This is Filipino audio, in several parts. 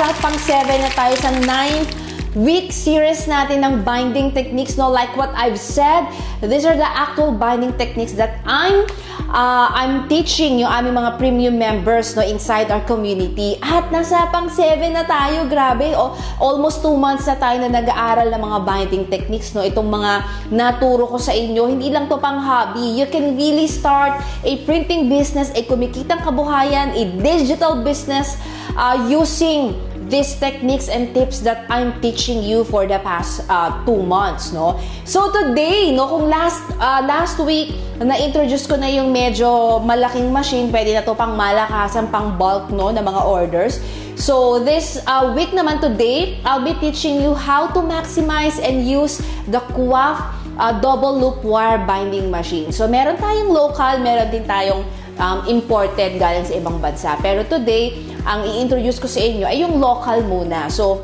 nasa pang-7 na tayo sa 9th week series natin ng binding techniques, no? Like what I've said, these are the actual binding techniques that I'm teaching yung aming mga premium members, no, inside our community. At nasa pang-7 na tayo, grabe. Almost 2 months na tayo na nag-aaral ng mga binding techniques, no? Itong mga naturo ko sa inyo, hindi lang to pang hobby. You can really start a printing business, a kumikitang kabuhayan, a digital business using these techniques and tips that I'm teaching you for the past 2 months, no? So today, no, kung last week na-introduce ko na yung medyo malaking machine, pwede na to pang malakasan, pang bulk, no, na mga orders. So this week naman today, I'll be teaching you how to maximize and use the QUAF double loop wire binding machine. So meron tayong local, meron din tayong imported galing sa ibang bansa. Pero today, ang i-introduce ko sa inyo ay yung local muna. So,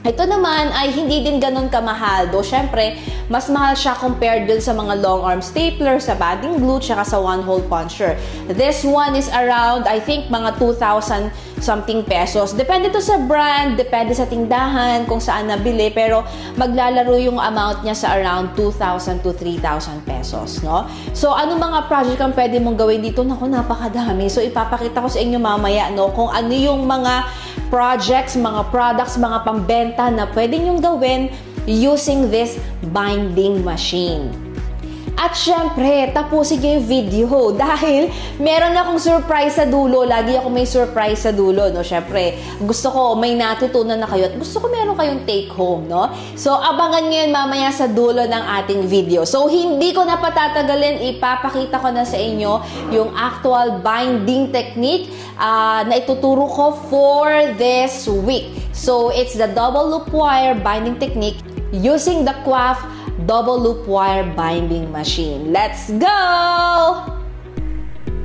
ito naman ay hindi din ganun kamahal. Do, syempre, mas mahal siya compared dun sa mga long arm stapler, sa batting glue, tsaka sa one hole puncher. This one is around, I think, mga 2,000 something pesos. Depende to sa brand, depende sa tindahan, kung saan nabili, pero maglalaro yung amount niya sa around 2,000 to 3,000 pesos, no? So, ano mga project ang pwede mong gawin dito? Naku, napakadami. So, ipapakita ko sa inyo mamaya, no, kung ano yung mga projects, mga products, mga pambenta na pwede nyong gawin using this binding machine. At syempre, tapusin niyo yung video dahil meron akong surprise sa dulo. Lagi ako may surprise sa dulo, no? Syempre, gusto ko may natutunan na kayo at gusto ko meron kayong take home, no? So, abangan niyo yun mamaya sa dulo ng ating video. So, hindi ko na patatagalin, ipapakita ko na sa inyo yung actual binding technique na ituturo ko for this week. So, it's the double loop wire binding technique using the QUAF double loop wire binding machine. Let's go!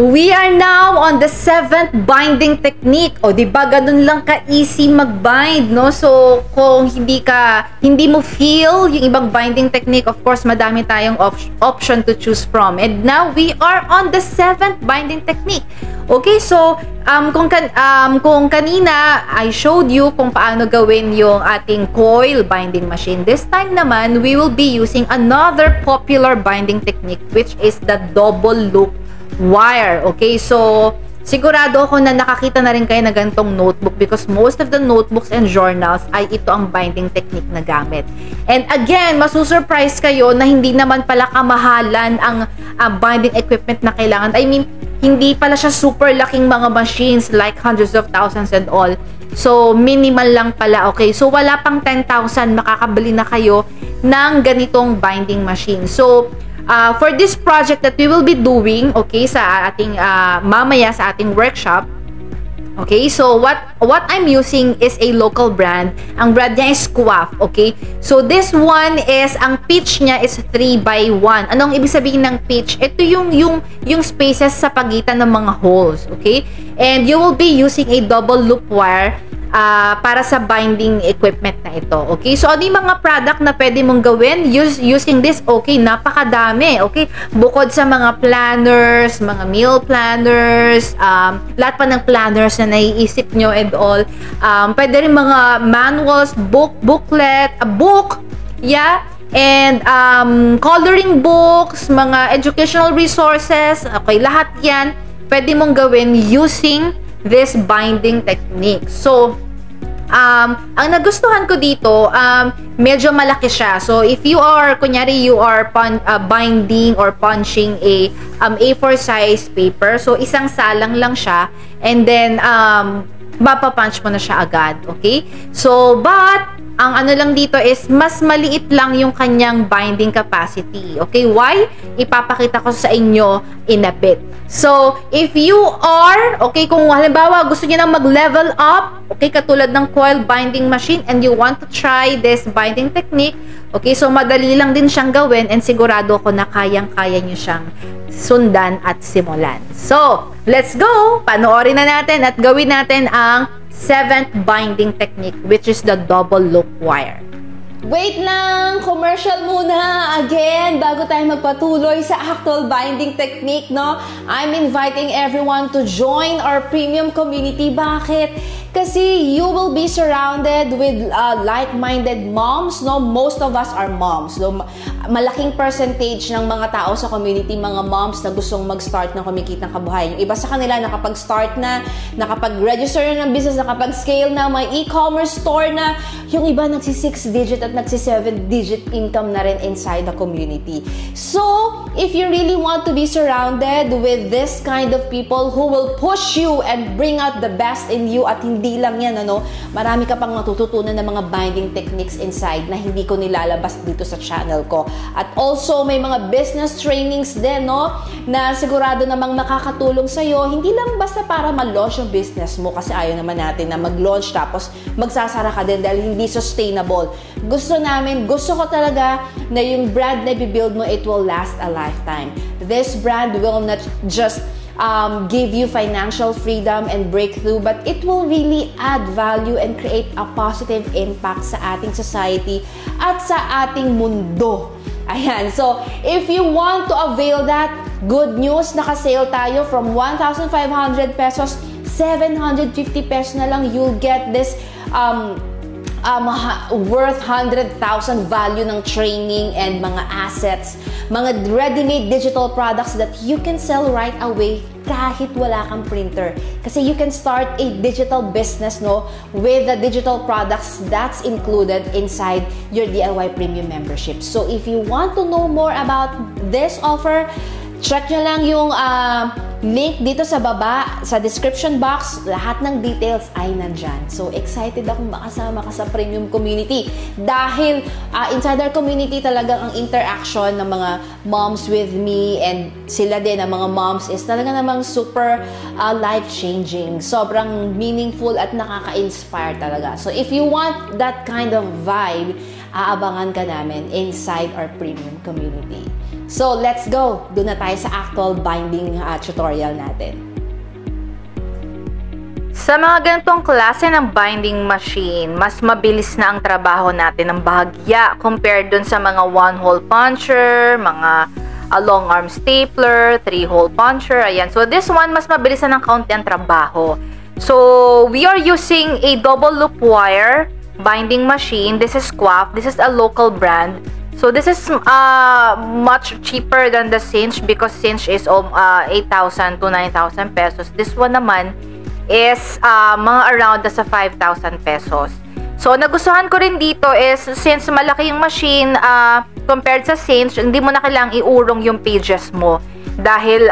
We are now on the 7th binding technique. O, diba, ganun lang ka-easy mag-bind, no? So, kung hindi mo feel yung ibang binding technique, of course, madami tayong option to choose from. And now, we are on the 7th binding technique. Okay, so, kung kanina, I showed you kung paano gawin yung ating coil binding machine. This time naman, we will be using another popular binding technique, which is the double loop wire. Okay, so sigurado ako na nakakita na rin kayo na ganitong notebook because most of the notebooks and journals ay ito ang binding technique na gamit. And again, masusurprise kayo na hindi naman pala kamahalan ang binding equipment na kailangan. I mean, hindi pala siya super laking mga machines like hundreds of thousands and all. So, minimal lang pala. Okay, so wala pang 10,000 makakabili na kayo ng ganitong binding machine. So, for this project that we will be doing, okay, sa ating mamaya sa ating workshop, okay, so what I'm using is a local brand. Ang brand niya is QUAF, okay? So this one is, ang pitch niya is 3x1. Anong ibig sabihin ng pitch? Ito yung spaces sa pagitan ng mga holes, okay? And you will be using a double loop wire para sa binding equipment na ito. Okay? So, ano yung mga product na pwede mong gawin using this? Okay, napakadami. Okay? Bukod sa mga planners, mga meal planners, lahat pa ng planners na naiisip nyo and all. Pwede rin mga manuals, booklet, a book, yeah, and coloring books, mga educational resources. Okay, lahat yan pwede mong gawin using this binding technique. So, ang nagustuhan ko dito, medyo malaki siya. So, if you are, kunyari, you are binding or punching a A4 size paper, so isang salang lang siya, and then, mapapunch mo na siya agad. Okay? So, but, ang ano lang dito is, mas maliit lang yung kanyang binding capacity. Okay? Why? Ipapakita ko sa inyo in a bit. So, if you are, okay, kung halimbawa gusto niyo nang mag-level up, okay, katulad ng coil binding machine, and you want to try this binding technique, okay, so madali lang din siyang gawin, and sigurado ko na kayang-kaya niyo siyang sundan at simulan. So, let's go! Panoorin na natin at gawin natin ang 7th binding technique, which is the double loop wire. Wait lang! Commercial muna! Again, bago tayo magpatuloy sa actual binding technique, no? I'm inviting everyone to join our premium community. Bakit? Kasi you will be surrounded with like-minded moms, no? Most of us are moms, no? Malaking percentage ng mga tao sa community, mga moms na gustong mag-start ng kumikitang kabuhayan. Yung iba sa kanila nakapag-start na, nakapag-register na ng business, nakapag-scale na, may e-commerce store na. Yung iba nagsi-6-digit at nagsi-7-digit income na rin inside the community. So, if you really want to be surrounded with this kind of people who will push you and bring out the best in you, at hindi lang yan, ano, marami ka pang matututunan ng mga binding techniques inside na hindi ko nilalabas dito sa channel ko. At also, may mga business trainings din, no, na sigurado namang makakatulong sa'yo, hindi lang basta para ma-launch yung business mo, kasi ayaw naman natin na mag-launch tapos magsasara ka din dahil hindi sustainable. Gusto ko talaga na yung brand na i-build mo, it will last a lifetime. This brand will not just give you financial freedom and breakthrough, but it will really add value and create a positive impact sa ating society at sa ating mundo. Ayan, so if you want to avail that, good news, naka-sale tayo from 1,500 pesos, 750 pesos na lang, you'll get this worth 100,000 value ng training and mga assets, mga ready-made digital products that you can sell right away kahit wala kang printer. Kasi you can start a digital business, no, with the digital products that's included inside your DIY Premium membership. So if you want to know more about this offer, check nyo lang yung link dito sa baba, sa description box. Lahat ng details ay nandyan. So, excited akong makasama ka sa premium community. Dahil inside our community talagang ang interaction ng mga moms with me and sila din, ang mga moms, is talaga namang super life-changing. Sobrang meaningful at nakaka-inspire talaga. So, if you want that kind of vibe, aabangan ka namin inside our premium community. So, let's go! Doon na tayo sa actual binding tutorial natin. Sa mga ganitong klase ng binding machine, mas mabilis na ang trabaho natin ng bahagya compared dun sa mga one-hole puncher, mga long arm stapler, 3-hole puncher, ayan. So, this one, mas mabilis na ng kaunti ang trabaho. So, we are using a double loop wire binding machine. This is Quaff. This is a local brand. So, this is much cheaper than the Cinch because Cinch is 8,000 to 9,000 pesos. This one naman is mga around sa 5,000 pesos. So, nagustuhan ko rin dito is since malaki yung machine compared sa Cinch, hindi mo na kailangang iurong yung pages mo dahil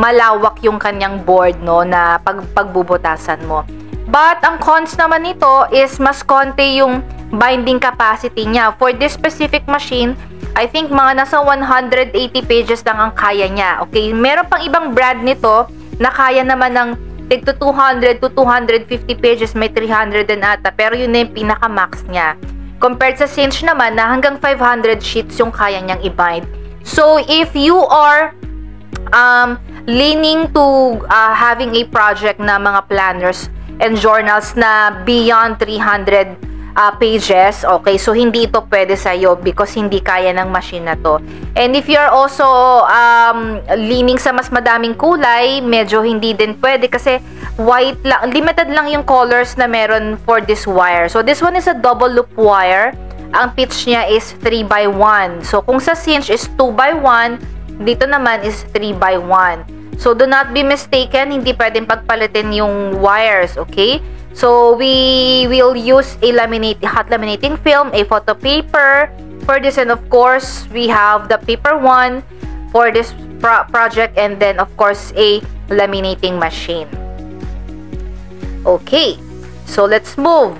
malawak yung kanyang board, no, na pagbubutasan mo. But, ang cons naman nito is mas konti yung binding capacity niya. For this specific machine, I think mga nasa 180 pages lang ang kaya niya. Okay, meron pang ibang brand nito na kaya naman ng tigto 200 to 250 pages, may 300 din ata, pero yun na yung pinaka-max niya. Compared sa Cinch naman na hanggang 500 sheets yung kaya niyang i-bind. So, if you are leaning to having a project na mga planners and journals na beyond 300 pages, okay, so hindi ito pwede sa'yo because hindi kaya ng machine na to. And if you're also leaning sa mas madaming kulay, medyo hindi din pwede kasi white lang, limited lang yung colors na meron for this wire. So this one is a double loop wire. Ang pitch niya is 3x1. So kung sa Cinch is 2x1, dito naman is 3x1. So do not be mistaken, hindi pwedeng pagpalitin yung wires, okay? So, we will use a hot laminating film, a photo paper for this, and of course, we have the paper one for this project, and then of course, a laminating machine. Okay, so let's move.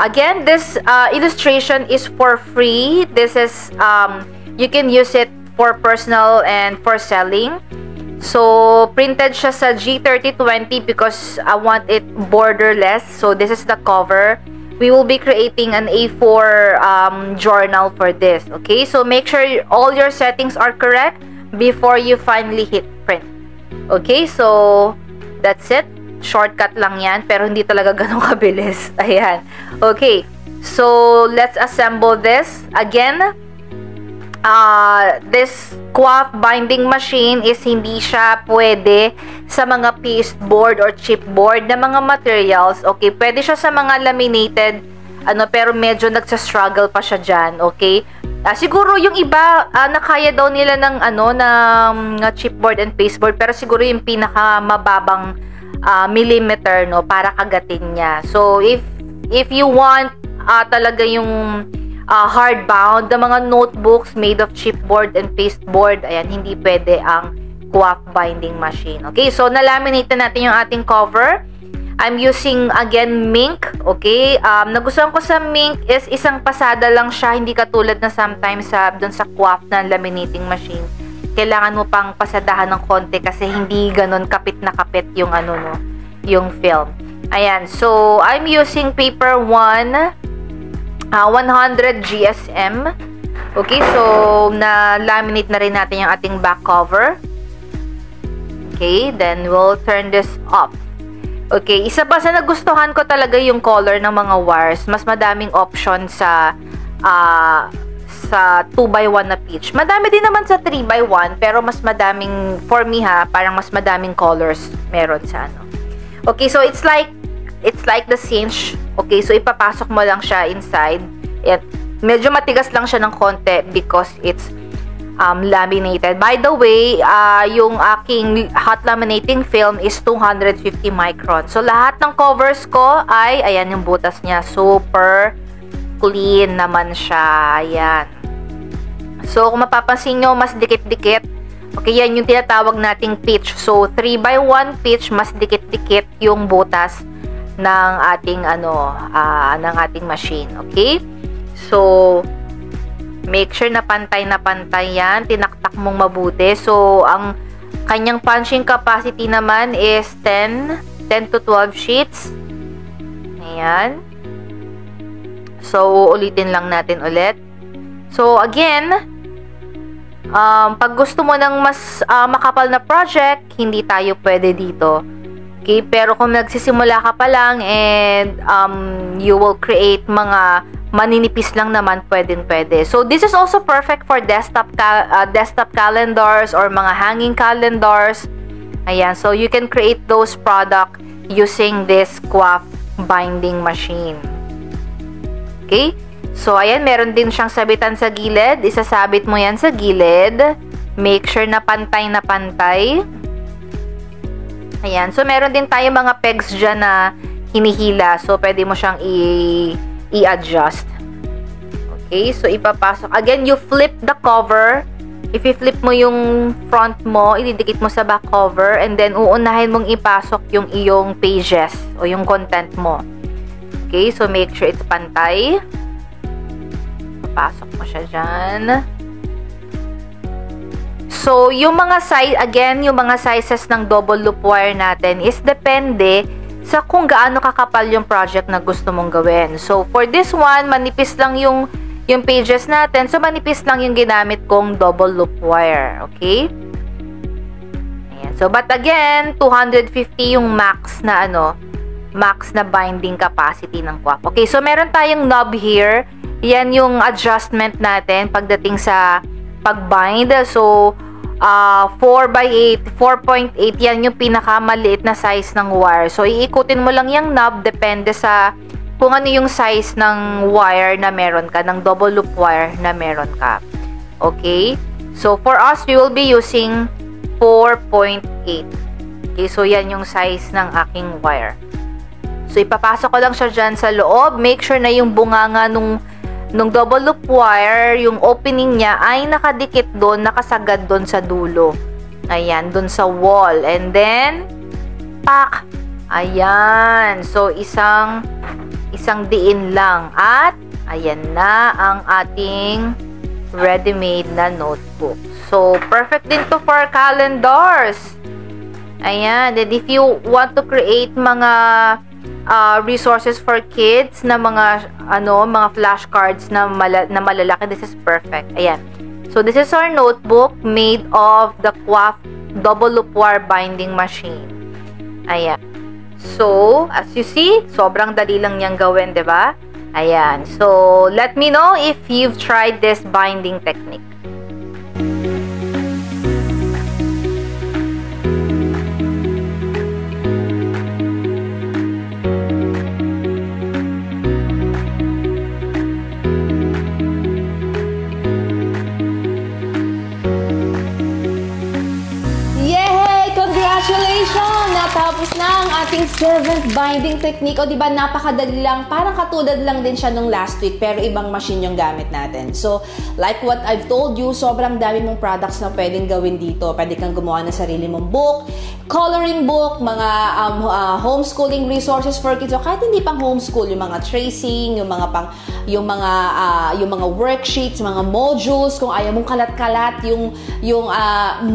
Again, this illustration is for free. This is, you can use it for personal and for selling. So, printed siya sa G3020 because I want it borderless. So, this is the cover. We will be creating an A4 journal for this. Okay? So, make sure all your settings are correct before you finally hit print. Okay? So, that's it. Shortcut lang yan. Pero hindi talaga ganun kabilis. Ayan. Okay. So, let's assemble this. Again, this QAF binding machine is hindi siya pwede sa mga pasteboard or chipboard na mga materials. Okay, pwede siya sa mga laminated pero medyo nagsa-struggle pa siya dyan. Okay, siguro yung iba nakaya daw nila ng ng chipboard and pasteboard, pero siguro yung pinaka mababang millimeter para kagatin niya. So if you want talaga yung hardbound, the mga notebooks made of chipboard and pasteboard, ayan, hindi pwede ang QAF binding machine. Okay, so nalaminate na natin yung ating cover. I'm using again mink. Okay, nagustuhan ko sa mink is isang pasada lang siya, hindi katulad na sometimes dun sa QAF na laminating machine. Kailangan mo pang pasadahan ng konti kasi hindi ganun kapit na kapit yung yung film. Ayan, so I'm using paper 100 GSM. Okay, so na-laminate na rin natin yung ating back cover. Okay, then we'll turn this off. Okay, isa pa sa nagustuhan ko talaga yung color ng mga wires. Mas madaming option sa 2x1 na pitch. Madami din naman sa 3x1, pero mas madaming, for me parang mas madaming colors meron sa Okay, so it's like the cinch. Okay, so ipapasok mo lang siya inside. Medyo matigas lang siya ng konti because it's laminated. By the way, yung aking hot laminating film is 250 micron. So lahat ng covers ko ay, ayan yung butas niya. Super clean naman siya. Ayan. So kung mapapansin nyo, mas dikit-dikit. Okay, yan yung tinatawag nating pitch. So 3x1 pitch, mas dikit-dikit yung butas ng ating ng ating machine. Okay? So make sure na pantay yan, tinaktak mong mabuti. So ang kanyang punching capacity naman is 10 to 12 sheets. Ayan. So ulitin lang natin ulit. So again, pag gusto mo ng mas makapal na project, hindi tayo pwede dito. Okay, pero kung nagsisimula ka pa lang and you will create mga maninipis lang naman, pwede. So this is also perfect for desktop calendars or mga hanging calendars. Ayan, so you can create those product using this QAF binding machine. Okay? So ayan, meron din siyang sabitan sa gilid. Isasabit mo yan sa gilid. Make sure na pantay. Ayan. So, meron din tayo mga pegs dyan na hinihila. So, pwede mo siyang i-adjust. Okay. So, ipapasok. Again, you flip the cover. If i-flip mo yung front mo, ididikit mo sa back cover. And then, uunahin mong ipasok yung iyong pages o yung content mo. Okay. So, make sure it's pantay. Papasok mo siya dyan. So, yung mga size, again, yung mga sizes ng double loop wire natin is depende sa kung gaano kakapal yung project na gusto mong gawin. So, for this one, manipis lang yung pages natin. So, manipis lang yung ginamit kong double loop wire. Okay? Ayan. So, but again, 250 yung max na binding capacity ng QAF. Okay, so meron tayong knob here. Yan yung adjustment natin pagdating sa pag-bind. So, 4x8, 4.8, yan yung pinakamaliit na size ng wire. So, iikutin mo lang yung knob, depende sa kung ano yung size ng wire na meron ka, ng double loop wire na meron ka. Okay? So, for us, we will be using 4.8. Okay, so yan yung size ng aking wire. So, ipapasok ko lang siya dyan sa loob. Make sure na yung bunganga nung double loop wire, yung opening niya ay nakadikit doon, nakasagad doon sa dulo. Ayan, doon sa wall. And then, pak! Ayan. So, isang diin lang. At, ayan na ang ating ready-made na notebook. So, perfect din to for calendars. Ayan. And if you want to create mga resources for kids na mga flashcards na malalaki, this is perfect. Ayan. So, this is our notebook made of the QAF double loop wire binding machine. Ayan. So, as you see, sobrang dali lang niyang gawin, 'di ba? Ayan. So, let me know if you've tried this binding technique. ating 7th binding technique. O diba, napakadali lang. Parang katulad lang din siya nung last week, pero ibang machine yung gamit natin. So, like what I've told you, sobrang dami mong products na pwedeng gawin dito. Pwede kang gumawa ng sarili mong book, coloring book, mga homeschooling resources for kids. So, kahit hindi pang homeschool, yung mga tracing, yung mga worksheets, mga modules, kung ayaw mong kalat-kalat, yung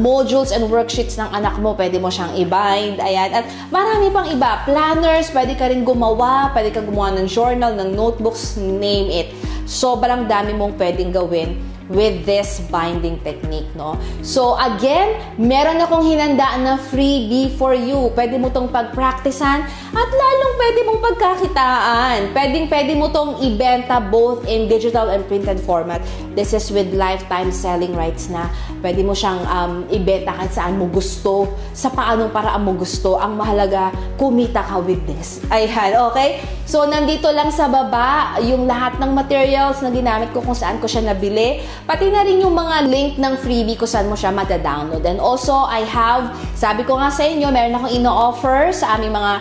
modules and worksheets ng anak mo, pwede mo siyang i-bind. Ayan. At marami pang iba. Planners, pwede ka rin gumawa, pwede kang gumawa ng journal, ng notebooks, name it. Sobrang dami mong pwedeng gawin with this binding technique, no? So, again, meron akong hinandaan na freebie for you. Pwede mo tong pag-practicean at lalong pwede mong pagkakitaan. Pwede mo tong ibenta both in digital and printed format. This is with lifetime selling rights na. Pwede mo siyang ibenta kahit saan mo gusto, sa paanong paraan mo gusto. Ang mahalaga, kumita ka with this. Ayan, okay? So, nandito lang sa baba yung lahat ng materials na ginamit ko kung saan ko siya nabili. Pati na rin yung mga link ng freebie kung saan mo siya mata-download. And also, I have, sabi ko nga sa inyo, meron akong ino-offer sa aming mga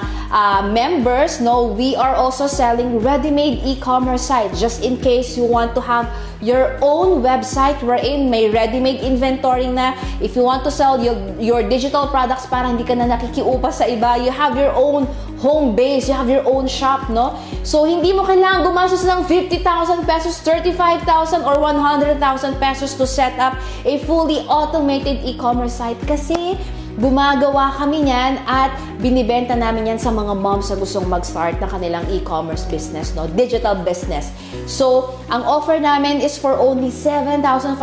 members. No, we are also selling ready-made e-commerce site. Just in case you want to have your own website wherein may ready-made inventory na. If you want to sell your digital products para hindi ka na nakikiupa sa iba, you have your own home base, you have your own shop, no? So, hindi mo kailangan gumastos ng 50,000 pesos, 35,000, or 100,000 pesos to set up a fully automated e-commerce site kasi gumagawa kami niyan at binibenta namin yan sa mga moms na gustong mag-start ng kanilang e-commerce business, no? Digital business. So, ang offer namin is for only 7,500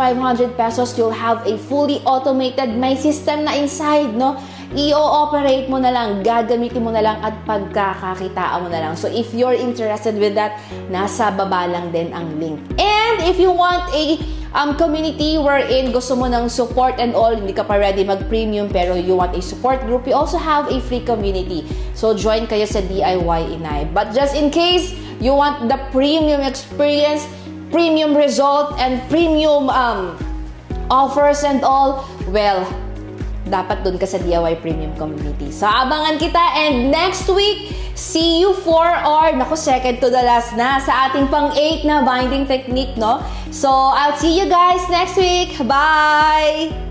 pesos. You'll have a fully automated, may system na inside, no? I-ooperate mo na lang, gagamitin mo na lang at pagkakakitaan mo na lang. So, if you're interested with that, nasa baba lang din ang link. And if you want a community wherein gusto mo ng support and all, hindi ka pa ready mag-premium pero you want a support group, we also have a free community. So, join kayo sa DIY Inay. But just in case you want the premium experience, premium result, and premium offers and all, well, dapat dun ka sa DIY Premium Community. So, abangan kita and next week, see you for second to the last na sa ating pang-8 na binding technique, no? So, I'll see you guys next week. Bye!